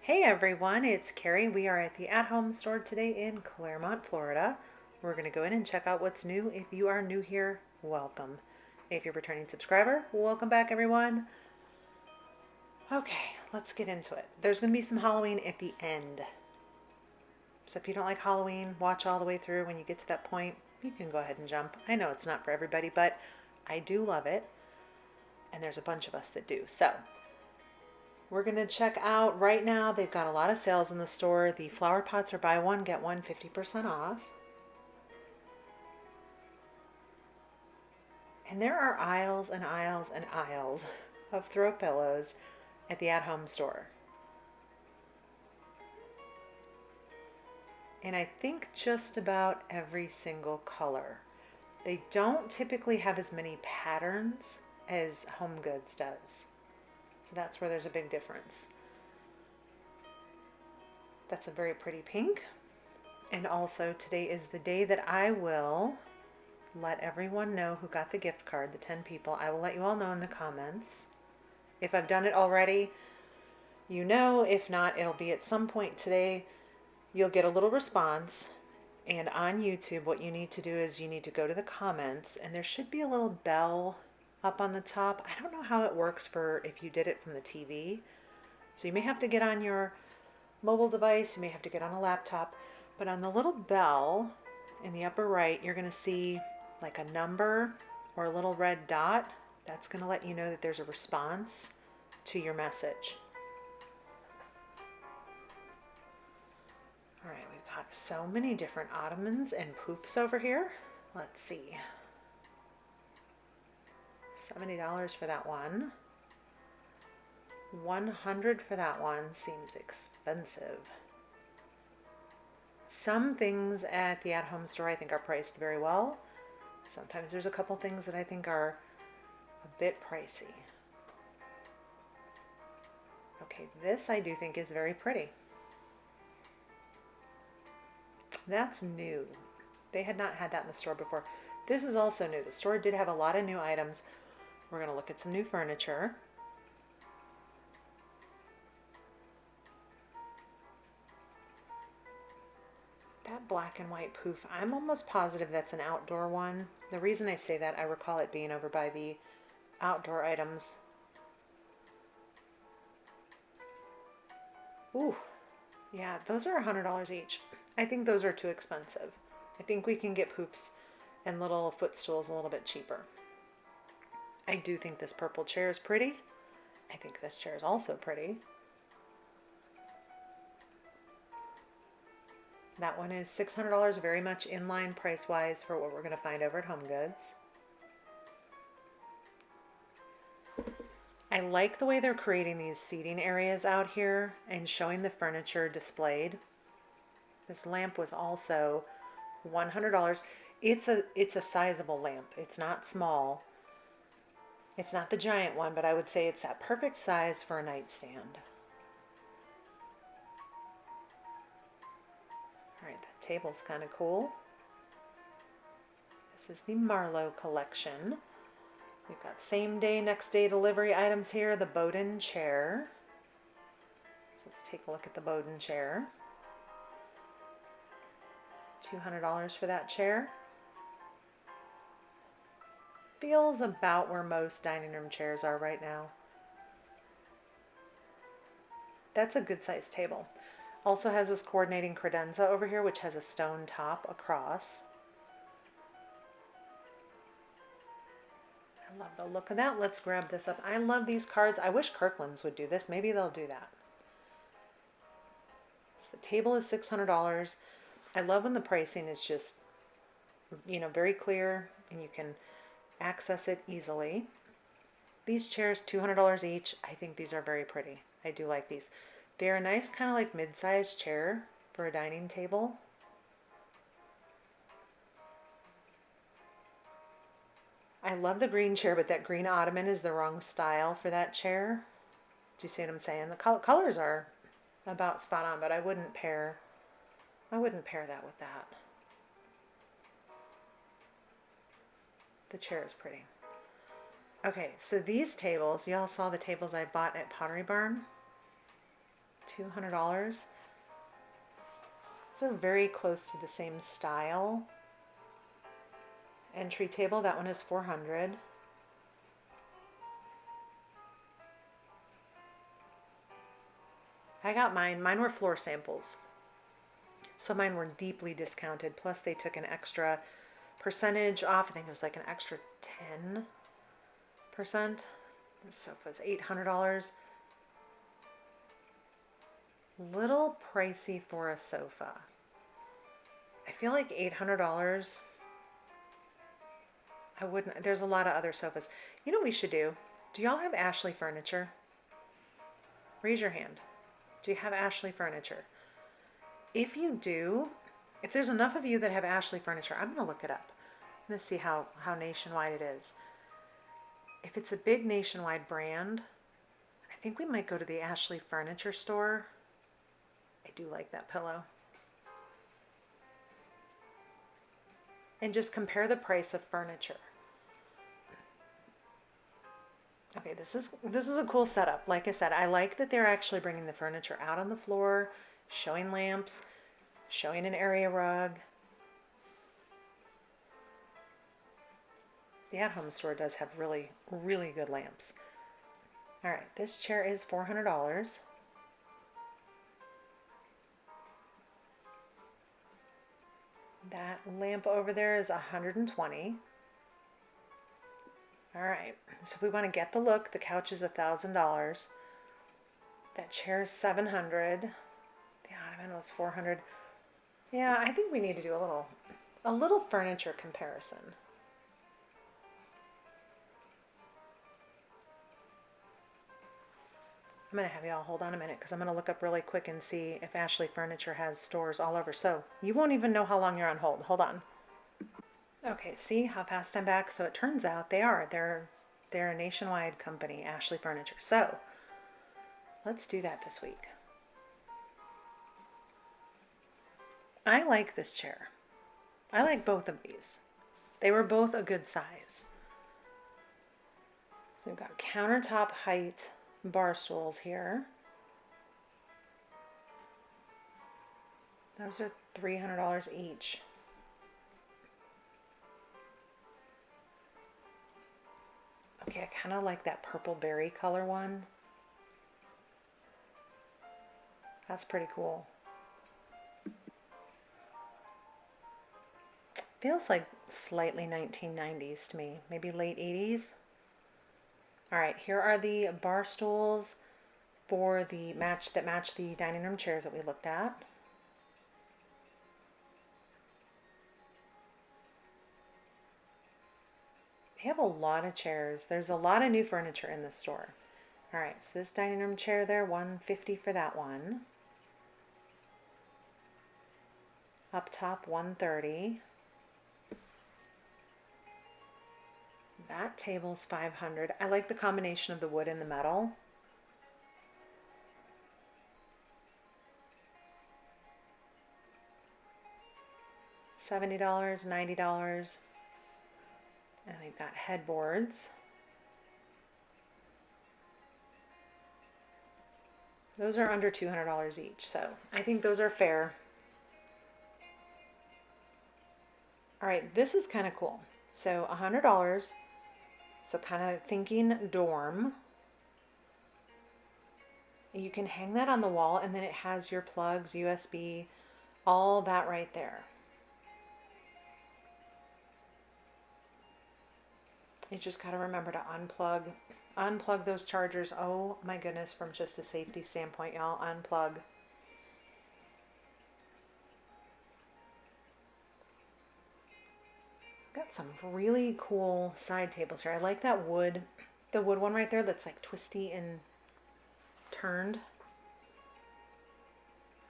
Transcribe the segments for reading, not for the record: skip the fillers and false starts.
Hey everyone, it's Carrie. We are at the at-home store today in Claremont, Florida. We're going to go in and check out what's new. If you are new here, welcome. If you're a returning subscriber, welcome back everyone. Okay, let's get into it. There's going to be some Halloween at the end. So if you don't like Halloween, watch all the way through. When you get to that point, you can go ahead and jump. I know it's not for everybody, but I do love it. And there's a bunch of us that do. So we're going to check out right now. They've got a lot of sales in the store. The flower pots are buy one, get one 50% off. And there are aisles and aisles and aisles of throw pillows at the at-home store. And I think just about every single color. They don't typically have as many patterns as Home Goods does. So that's where there's a big difference. That's a very pretty pink. And also today is the day that I will let everyone know who got the gift card, the 10 people. I will let you all know in the comments. If I've done it already, you know. If not, it'll be at some point today. You'll get a little response. And on YouTube, what you need to do is you need to go to the comments, and there should be a little bell up on the top. I don't know how it works for if you did it from the TV. So you may have to get on your mobile device, you may have to get on a laptop, but on the little bell in the upper right, you're going to see like a number or a little red dot. That's going to let you know that there's a response to your message. All right, we've got so many different Ottomans and poofs over here. Let's see. $70 for that one. $100 for that one seems expensive. Some things at the at-home store I think are priced very well. Sometimes there's a couple things that I think are a bit pricey. Okay, this I do think is very pretty. That's new. They had not had that in the store before. This is also new. The store did have a lot of new items. We're going to look at some new furniture. That black and white poof, I'm almost positive that's an outdoor one. The reason I say that, I recall it being over by the outdoor items. Ooh, yeah, those are $100 each. I think those are too expensive. I think we can get poofs and little footstools a little bit cheaper. I do think this purple chair is pretty. I think this chair is also pretty. That one is $600, very much in line price-wise for what we're going to find over at Home Goods. I like the way they're creating these seating areas out here and showing the furniture displayed. This lamp was also $100. It's a sizable lamp. It's not small. It's not the giant one, but I would say it's that perfect size for a nightstand. All right, that table's kind of cool. This is the Marlowe collection. We've got same day, next day delivery items here. The Bowden chair. So let's take a look at the Bowden chair. $200 for that chair. Feels about where most dining room chairs are right now. That's a good sized table. Also has this coordinating credenza over here, which has a stone top across. I love the look of that. Let's grab this up. I love these cards. I wish Kirkland's would do this. Maybe they'll do that. So the table is $600. I love when the pricing is just, very clear and you can access it easily. These chairs, $200 each. I think these are very pretty. I do like these. They're a nice kind of like mid-sized chair for a dining table. I love the green chair, but that green ottoman is the wrong style for that chair. Do you see what I'm saying? The colors are about spot on, but I wouldn't pair that with that. The chair is pretty. Okay, so these tables, y'all saw the tables I bought at Pottery Barn. $200. These are very close to the same style. Entry table, that one is $400. I got mine. Mine were floor samples. So mine were deeply discounted. Plus they took an extra percentage off. I think it was like an extra 10%. This sofa was $800. Little pricey for a sofa. I feel like $800. I wouldn't. There's a lot of other sofas. You know what we should do? Do y'all have Ashley furniture? Raise your hand. Do you have Ashley furniture? If you do, if there's enough of you that have Ashley furniture, I'm going to look it up. I'm going to see how nationwide it is. If it's a big nationwide brand, I think we might go to the Ashley furniture store. I do like that pillow. And just compare the price of furniture. Okay, this is a cool setup. Like I said, I like that they're actually bringing the furniture out on the floor, showing lamps, showing an area rug. The at-home store does have really, really good lamps. All right, this chair is $400. That lamp over there is $120. All right, so if we want to get the look, the couch is $1,000. That chair is $700. The ottoman was $400. Yeah, I think we need to do a little furniture comparison. I'm going to have y'all hold on a minute because I'm going to look up really quick and see if Ashley Furniture has stores all over. So you won't even know how long you're on hold. Hold on. Okay, see how fast I'm back? So it turns out they're a nationwide company, Ashley Furniture. So let's do that this week. I like this chair. I like both of these. They were both a good size. So we've got countertop height bar stools here. Those are $300 each. Okay, I kind of like that purple berry color one. That's pretty cool. Feels like slightly 1990s to me, maybe late 80s. All right, here are the bar stools for the match the dining room chairs that we looked at. They have a lot of chairs. There's a lot of new furniture in this store. All right, so this dining room chair there, $150 for that one. Up top, $130. That table's $500. I like the combination of the wood and the metal. $70, $90. And we've got headboards. Those are under $200 each, so I think those are fair. All right, this is kind of cool. So $100. So kind of thinking dorm. You can hang that on the wall and then it has your plugs, USB, all that right there. You just got to remember to unplug those chargers. Oh my goodness, from just a safety standpoint, y'all, unplug. Got some really cool side tables here. I like that wood, the wood one right there that's like twisty and turned.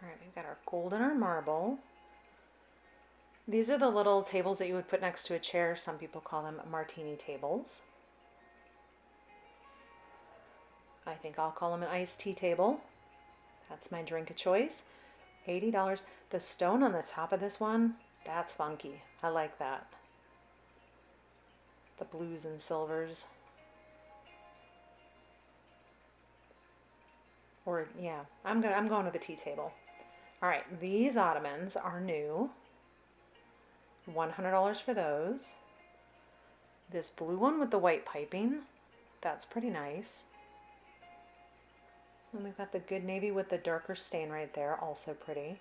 All right, we've got our gold and our marble. These are the little tables that you would put next to a chair. Some people call them martini tables. I think I'll call them an iced tea table. That's my drink of choice. $80. The stone on the top of this one, that's funky. I like that. The blues and silvers. Or yeah, I'm going to the tea table. All right, these Ottomans are new. $100 for those. This blue one with the white piping, that's pretty nice. And we've got the good navy with the darker stain right there, also pretty.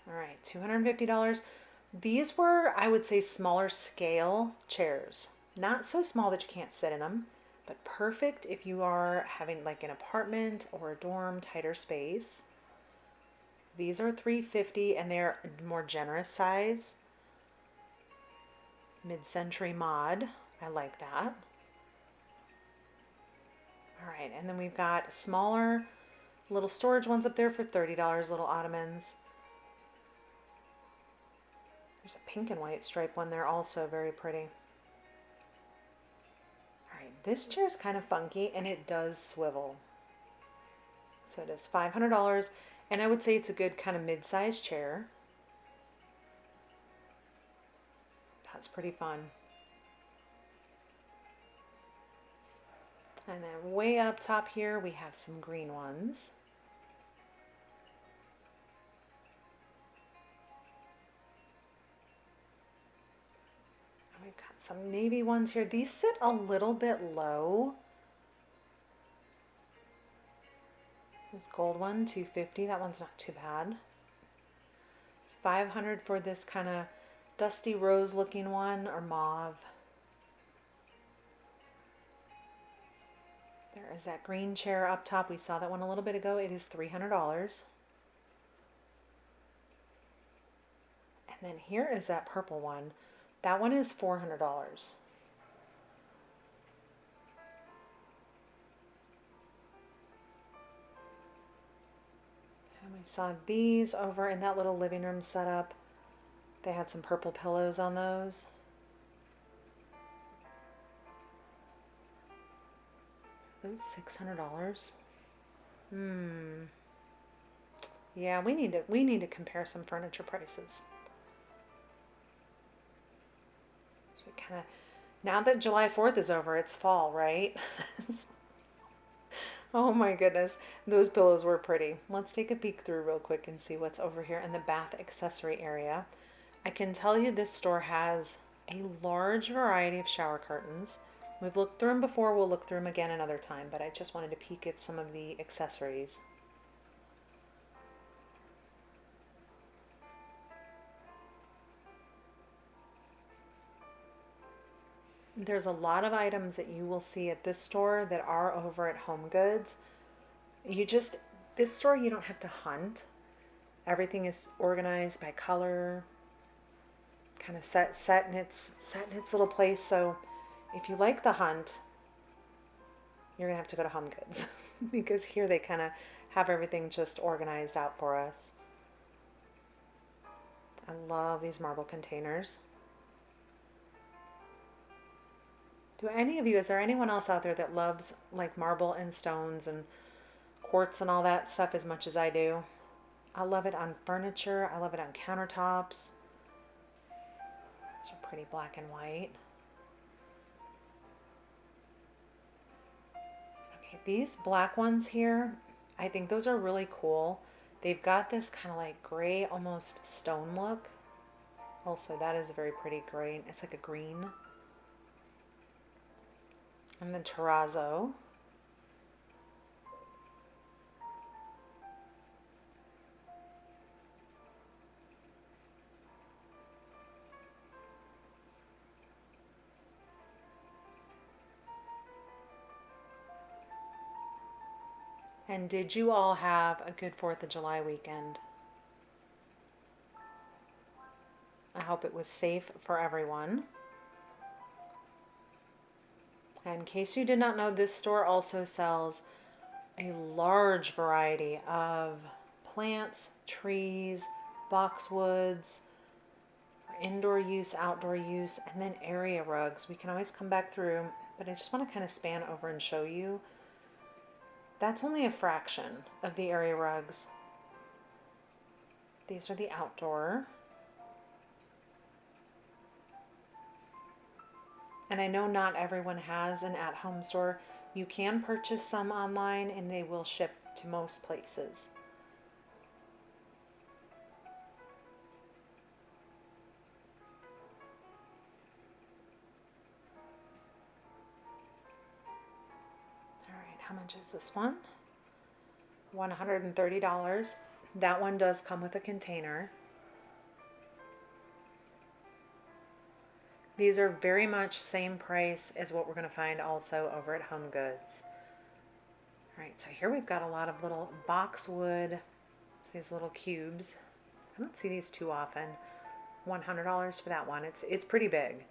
All right, $250. These were, I would say, smaller scale chairs. Not so small that you can't sit in them, but perfect if you are having like an apartment or a dorm, tighter space. These are $350 and they're more generous size. Mid-century mod. I like that. All right, and then we've got smaller little storage ones up there for $30, little Ottomans. There's a pink and white stripe one there also, very pretty. All right, this chair is kind of funky and it does swivel. So it is $500 and I would say it's a good kind of mid-sized chair. That's pretty fun. And then way up top here, we have some green ones. And we've got some navy ones here. These sit a little bit low. This gold one, $250. That one's not too bad. $500 for this kind of dusty rose looking one, or mauve. There is that green chair up top. We saw that one a little bit ago. It is $300. And then here is that purple one. That one is $400. And we saw these over in that little living room setup. They had some purple pillows on those. Those $600. Yeah, we need to compare some furniture prices. So we kind of, now that July 4th is over, it's fall, right? Oh my goodness, those pillows were pretty. Let's take a peek through real quick and see what's over here in the bath accessory area. I can tell you this store has a large variety of shower curtains. We've looked through them before, we'll look through them again another time, but I just wanted to peek at some of the accessories. There's a lot of items that you will see at this store that are over at Home Goods. This store you don't have to hunt. Everything is organized by color, kind of set in its little place. So if you like the hunt, you're gonna have to go to Home Goods because here they kind of have everything just organized out for us. I love these marble containers. Is there anyone else out there that loves like marble and stones and quartz and all that stuff as much as I do? I love it on furniture. I love it on countertops. These are pretty black and white. Okay, these black ones here, I think those are really cool. They've got this kind of like gray, almost stone look. Also, that is a very pretty gray. It's like a green. And the terrazzo. And did you all have a good 4th of July weekend? I hope it was safe for everyone. And in case you did not know, this store also sells a large variety of plants, trees, boxwoods, for indoor use, outdoor use, and then area rugs. We can always come back through, but I just want to kind of span over and show you. That's only a fraction of the area rugs. These are the outdoor. And I know not everyone has an at-home store, You can purchase some online and they will ship to most places. All right, how much is this one? $130. That one does come with a container. These are very much same price as what we're going to find also over at Home Goods. All right, so here we've got a lot of little boxwood, these little cubes. I don't see these too often. $100 for that one. It's pretty big.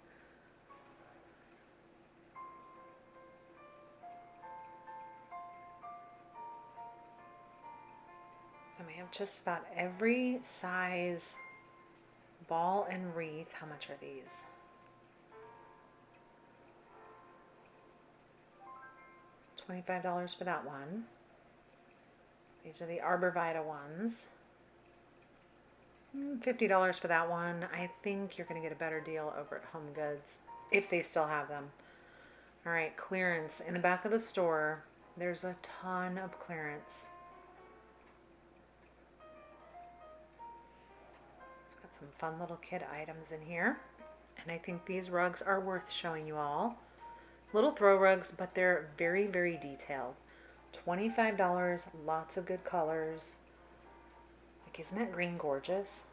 And we have just about every size ball and wreath. How much are these? $25 for that one. These are the Arborvitae ones. $50 for that one. I think you're going to get a better deal over at Home Goods, if they still have them. All right, clearance. In the back of the store, there's a ton of clearance. Got some fun little kid items in here. And I think these rugs are worth showing you all. Little throw rugs, but they're very, very detailed. $25, lots of good colors. Like, isn't that green gorgeous?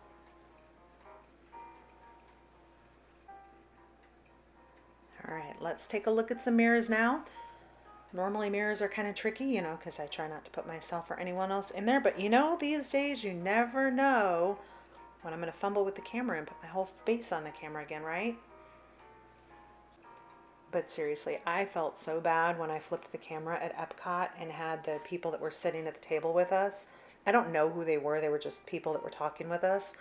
All right, let's take a look at some mirrors now. Normally mirrors are kind of tricky, you know, because I try not to put myself or anyone else in there. But you know, these days you never know when I'm going to fumble with the camera and put my whole face on the camera again, right? But seriously, I felt so bad when I flipped the camera at Epcot and had the people that were sitting at the table with us. I don't know who they were just people that were talking with us.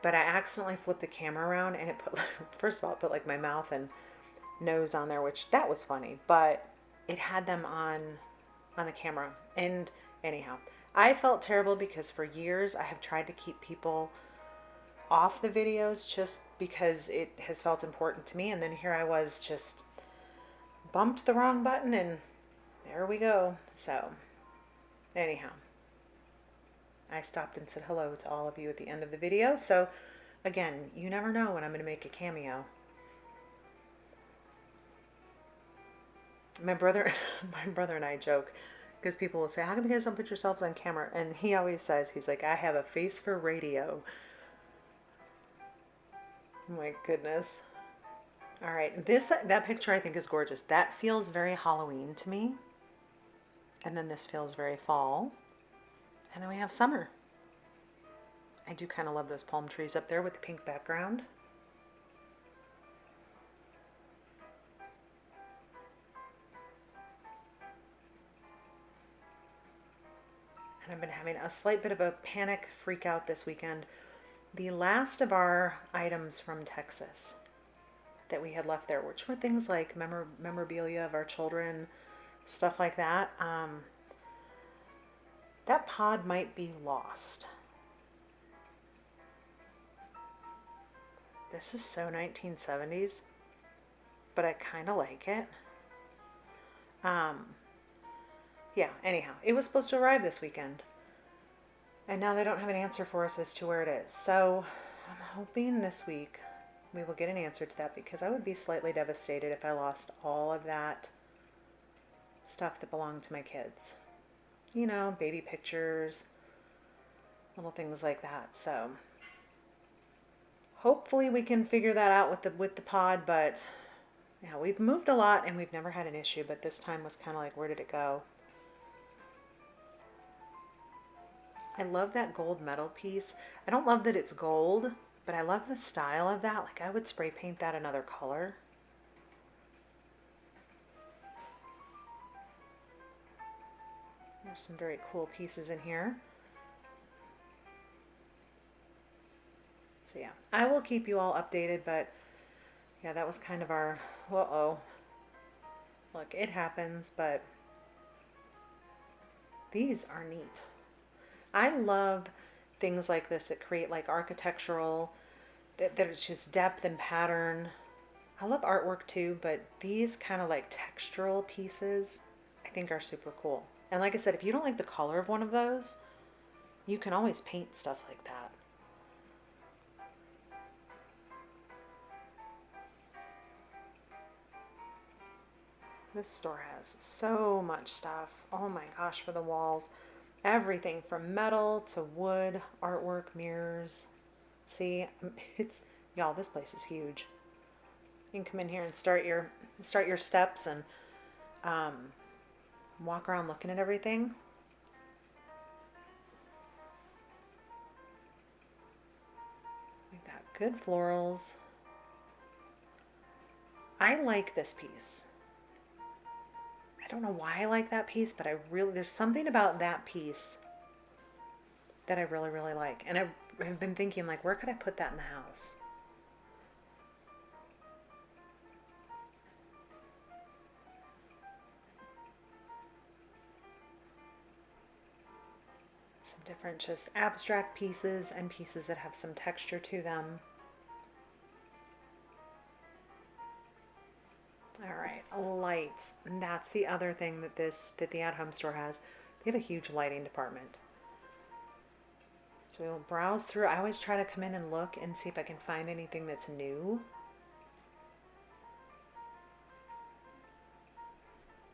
But I accidentally flipped the camera around and it put, first of all, it put like my mouth and nose on there, which that was funny. But it had them on the camera. And anyhow, I felt terrible because for years I have tried to keep people off the videos just because it has felt important to me, and then here I was just bumped the wrong button and there we go. So anyhow, I stopped and said hello to all of you at the end of the video. So again, you never know when I'm going to make a cameo. My brother and I joke because people will say, how come you guys don't put yourselves on camera? And he always says, he's like, I have a face for radio. My goodness. All right, that picture I think is gorgeous. That feels very Halloween to me. And then this feels very fall. And then we have summer. I do kind of love those palm trees up there with the pink background. And I've been having a slight bit of a panic freak out this weekend. The last of our items from Texas that we had left there, which were things like memorabilia of our children, stuff like that. That pod might be lost. This is so 1970s, but I kind of like it. Yeah, anyhow, it was supposed to arrive this weekend. And now they don't have an answer for us as to where it is. So I'm hoping this week we will get an answer to that, because I would be slightly devastated if I lost all of that stuff that belonged to my kids. You know, baby pictures, little things like that. So hopefully we can figure that out with the pod, but yeah, we've moved a lot and we've never had an issue, but this time was kind of like, where did it go? I love that gold metal piece. I don't love that it's gold, but I love the style of that. Like, I would spray paint that another color. There's some very cool pieces in here. So yeah, I will keep you all updated, but yeah, that was kind of our, uh-oh. Look, it happens, but these are neat. I love things like this that create like architectural, that it's just depth and pattern. I love artwork too, but these kind of like textural pieces I think are super cool. And like I said, if you don't like the color of one of those, you can always paint stuff like that. This store has so much stuff. Oh my gosh, for the walls. Everything from metal to wood, artwork, mirrors. See, it's y'all, this place is huge. You can come in here and start your steps and um, walk around looking at everything. We've got good florals. I like this piece. I don't know why I like that piece, but there's something about that piece that I really, really like. And I've been thinking, like, where could I put that in the house? Some different just abstract pieces and pieces that have some texture to them. All right, lights. And that's the other thing that the at-home store has. They have a huge lighting department. So we'll browse through. I always try to come in and look and see if I can find anything that's new.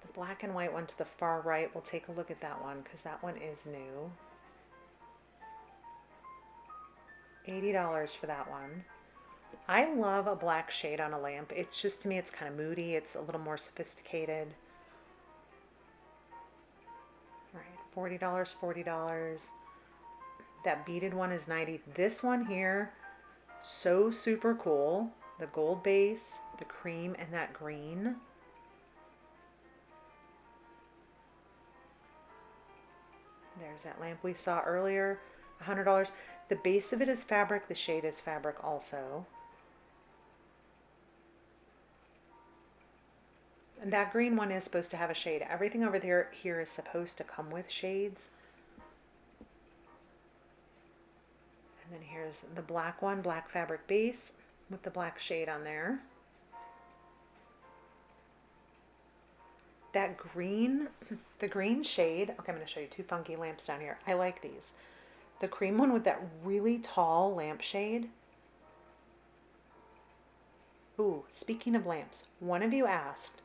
The black and white one to the far right, we'll take a look at that one because that one is new. $80 for that one. I love a black shade on a lamp. It's just, to me, it's kind of moody. It's a little more sophisticated. All right, $40, $40. That beaded one is $90. This one here, so super cool. The gold base, the cream, and that green. There's that lamp we saw earlier, $100. The base of it is fabric. The shade is fabric also. And that green one is supposed to have a shade. Everything over here is supposed to come with shades. And then here's the black one, black fabric base with the black shade on there. That green, the green shade, okay, I'm going to show you two funky lamps down here. I like these. The cream one with that really tall lampshade. Ooh, speaking of lamps, one of you asked,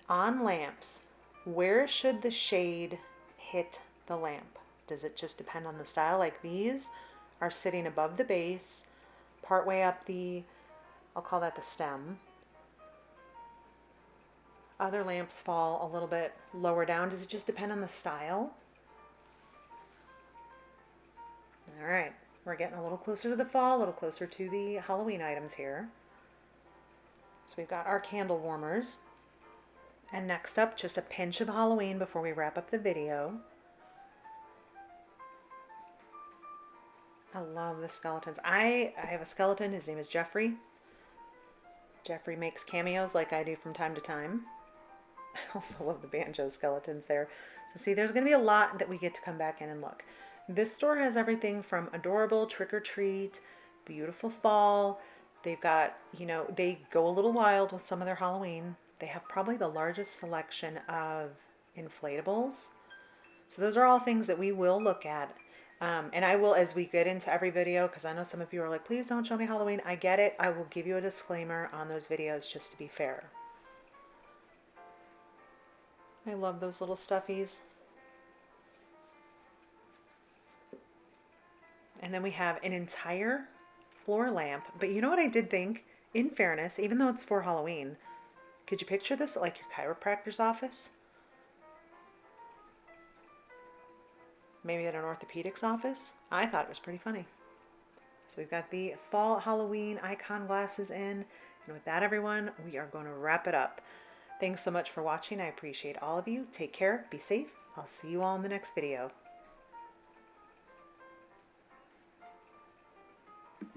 on lamps, where should the shade hit the lamp? Does it just depend on the style? Like these are sitting above the base, partway up I'll call that the stem. Other lamps fall a little bit lower down. Does it just depend on the style? All right, we're getting a little closer to the fall, a little closer to the Halloween items here. So we've got our candle warmers. And next up, just a pinch of Halloween before we wrap up the video. I love the skeletons. I have a skeleton. His name is Jeffrey. Jeffrey makes cameos like I do from time to time. I also love the banjo skeletons there. So see, there's going to be a lot that we get to come back in and look. This store has everything from adorable trick or treat, beautiful fall. They've got, they go a little wild with some of their Halloween. They have probably the largest selection of inflatables. So those are all things that we will look at. And I will, as we get into every video, because I know some of you are like, please don't show me Halloween. I get it. I will give you a disclaimer on those videos just to be fair. I love those little stuffies. And then we have an entire floor lamp. But you know what I did think? In fairness, even though it's for Halloween, could you picture this at like your chiropractor's office? Maybe at an orthopedics office? I thought it was pretty funny. So we've got the fall Halloween icon glasses in. And with that, everyone, we are going to wrap it up. Thanks so much for watching. I appreciate all of you. Take care. Be safe. I'll see you all in the next video.